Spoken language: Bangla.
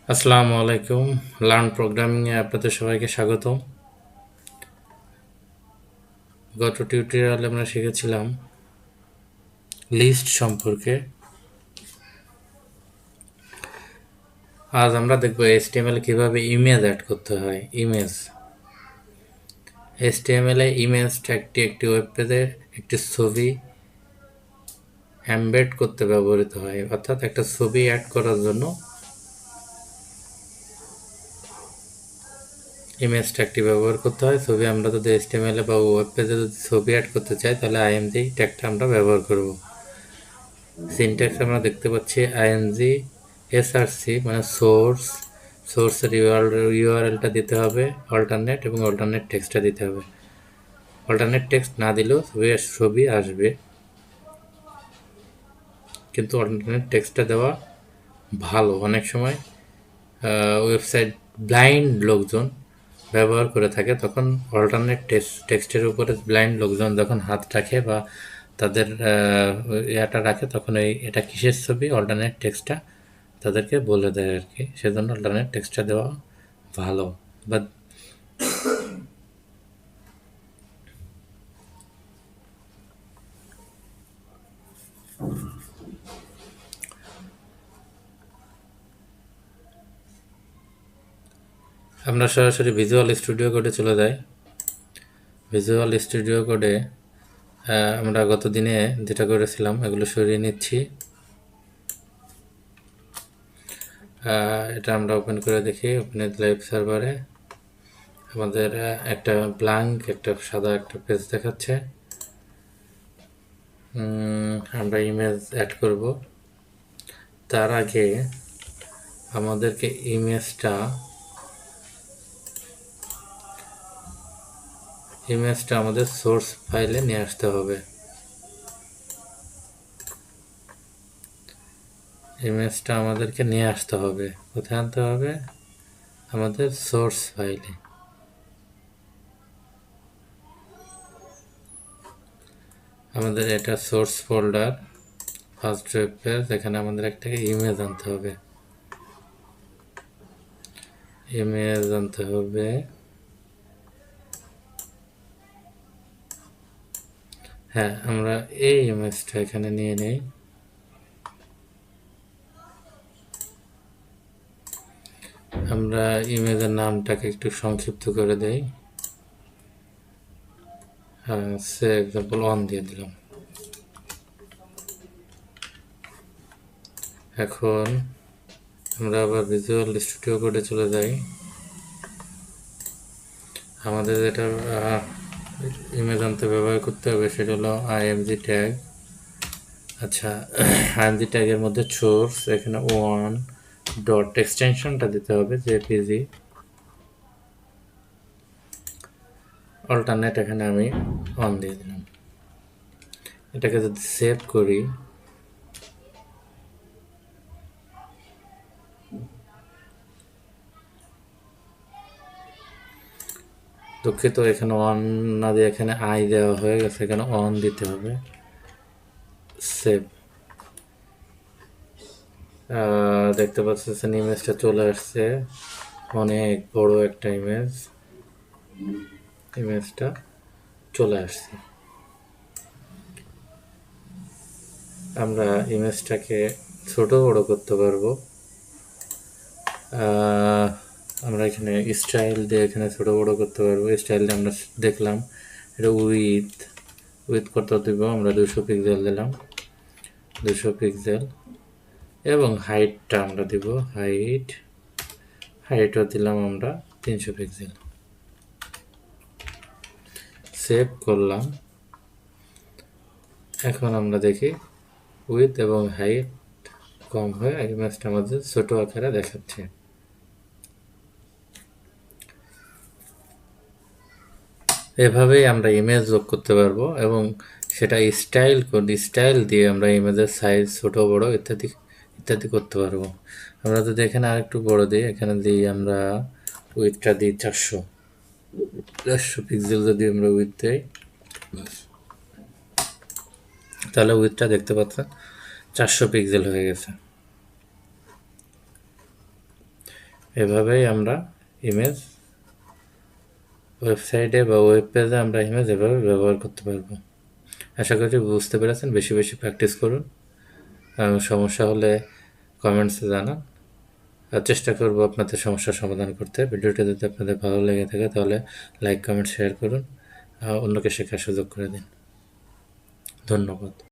আসসালামু আলাইকুম। লার্ন প্রোগ্রামিংয়ে আপনাদের সবাইকে স্বাগতম। গত টিউটোরিয়ালে আমরা শিখেছিলাম লিস্ট সম্পর্কে। আজ আমরা দেখব HTML কিভাবে ইমেজ অ্যাড করতে হয়। ইমেজ HTML এ ইমেজটা একটি ওয়েব পেজে একটি ছবি এমবেড করতে ব্যবহৃত হয়, অর্থাৎ একটা ছবি অ্যাড করার জন্য ইমেজ ট্যাগটি ব্যবহার করতে হয়। ছবি আমরা যদি HTML বা ওয়েব পেজে যদি ছবি অ্যাড করতে চাই তাহলে IMG ট্যাগটা আমরা ব্যবহার করব। সিনট্যাক্স আমরা দেখতে পাচ্ছি আইএনজি এসআরসি মানে সোর্সের ইউআরএলটা দিতে হবে অল্টারনেট, এবং অল্টারনেট টেক্সটটা দিতে হবে। অল্টারনেট টেক্সট না দিলেও ছবি আসবে, কিন্তু অল্টারনেট টেক্সটটা দেওয়া ভালো। অনেক সময় ওয়েবসাইট ব্লাইন্ড লোকজন ব্যবহার করে থাকে, তখন অল্টারনেট টেক্সটের উপরে ব্লাইন্ড লোকজন যখন হাত রাখে বা তাদের ইয়াটা রাখে, তখন এটা কিসের ছবি অল্টারনেট টেক্সটটা তাদেরকে বলে দেয় আর কি। সেজন্য অল্টারনেট টেক্সটটা দেওয়া ভালো। বা আমরা সরাসরি ভিজুয়াল স্টুডিও কোডে চলে যাই। ভিজুয়াল স্টুডিও কোডে আমরা গত দিনে যেটা করেছিলাম এগুলো সরিয়ে নিচ্ছি। এটা আমরা ওপেন করে দেখি। ওপেন লাইভ সার্ভারে আমাদের একটা ব্ল্যাঙ্ক একটা সাদা একটা পেজ দেখাচ্ছে। আমরা ইমেজ অ্যাড করব। তার আগে আমাদেরকে ইমেজটা আমাদের সোর্স ফাইলে নিয়ে আসতে হবে। ইমেজটা আমাদেরকে নিয়ে আসতে হবে। কোথায় আনতে হবে? আমাদের সোর্স ফাইলে। আমাদের এটা source folder, first web page. এখানে আমাদের একটা ইমেজ আনতে হবে। হ্যাঁ, আমরা এই ইমেজটা এখানে নিয়ে নেই। আমরা ইমেজের নামটাকে একটু সংক্ষিপ্ত করে দেই। সে এক্সাম্পল 1 দিয়ে দিলাম। এখন আমরা আবার ভিজুয়াল স্টুডিও কোডে চলে যাই। আমাদের যেটা ইমেজ আনতে ব্যবহার করতে হবে সেটা হলো আইএমজি ট্যাগ। আচ্ছা, আইএমজি ট্যাগের মধ্যে সোর্স, এখানে 1 ডট এক্সটেনশনটা দিতে হবে জেপিজি। অল্টারনেট এখানে আমি 1 দিয়ে দিলাম। এটাকে যদি সেভ করি, দুঃখিত, এখানে 1 না দিয়ে এখানে আই দেওয়া হয়ে গেছে, এখানে 1 দিতে হবে। সেভ। দেখতে পাচ্ছেন ইমেজটা চলে আসছে, অনেক বড় একটা ইমেজটা চলে আসছে। আমরা ইমেজটাকে ছোট বড় করতে পারবো। আমরা এখানে স্টাইল দিয়ে এখানে ছোট বড় করতে পারবো। স্টাইল দিয়ে আমরা দেখলাম এটা উইথ কত দিব, আমরা 200 পিক্সেল দিলাম, 200 পিক্সেল। এবং হাইটটা আমরা দিব, হাইটও দিলাম আমরা 300 পিক্সেল। সেভ করলাম। এখন আমরা দেখি উইথ এবং হাইট কম হয়ে ইমেজটা আমাদের ছোট আকারে দেখাচ্ছে। এভাবেই আমরা ইমেজ যোগ করতে পারবো, এবং সেটা স্টাইল দিয়ে আমরা ইমেজের সাইজ ছোট বড় ইত্যাদি ইত্যাদি করতে পারবো। আমরা যদি এখানে আরেকটু বড় দিই, এখানে দিই আমরা উইথটা দিই 400 পিক্সেল। যদি আমরা উইথ দিই তাহলে উইথটা দেখতে পাচ্ছেন 400 পিক্সেল হয়ে গেছে। এভাবেই আমরা ইমেজ ওয়েবসাইটে বা ওয়েব পেজে আমরা ইমেজ এভাবে ব্যবহার করতে পারবো। আশা করি বুঝতে পেরেছেন। বেশি বেশি প্র্যাকটিস করুন। সমস্যা হলে কমেন্টসে জানান। আর চেষ্টা করব আপনাদের সমস্যার সমাধান করতে। ভিডিওটি যদি আপনাদের ভালো লেগে থাকে তাহলে লাইক, কমেন্ট, শেয়ার করুন। অন্যকে শেখার সুযোগ করে দিন। ধন্যবাদ।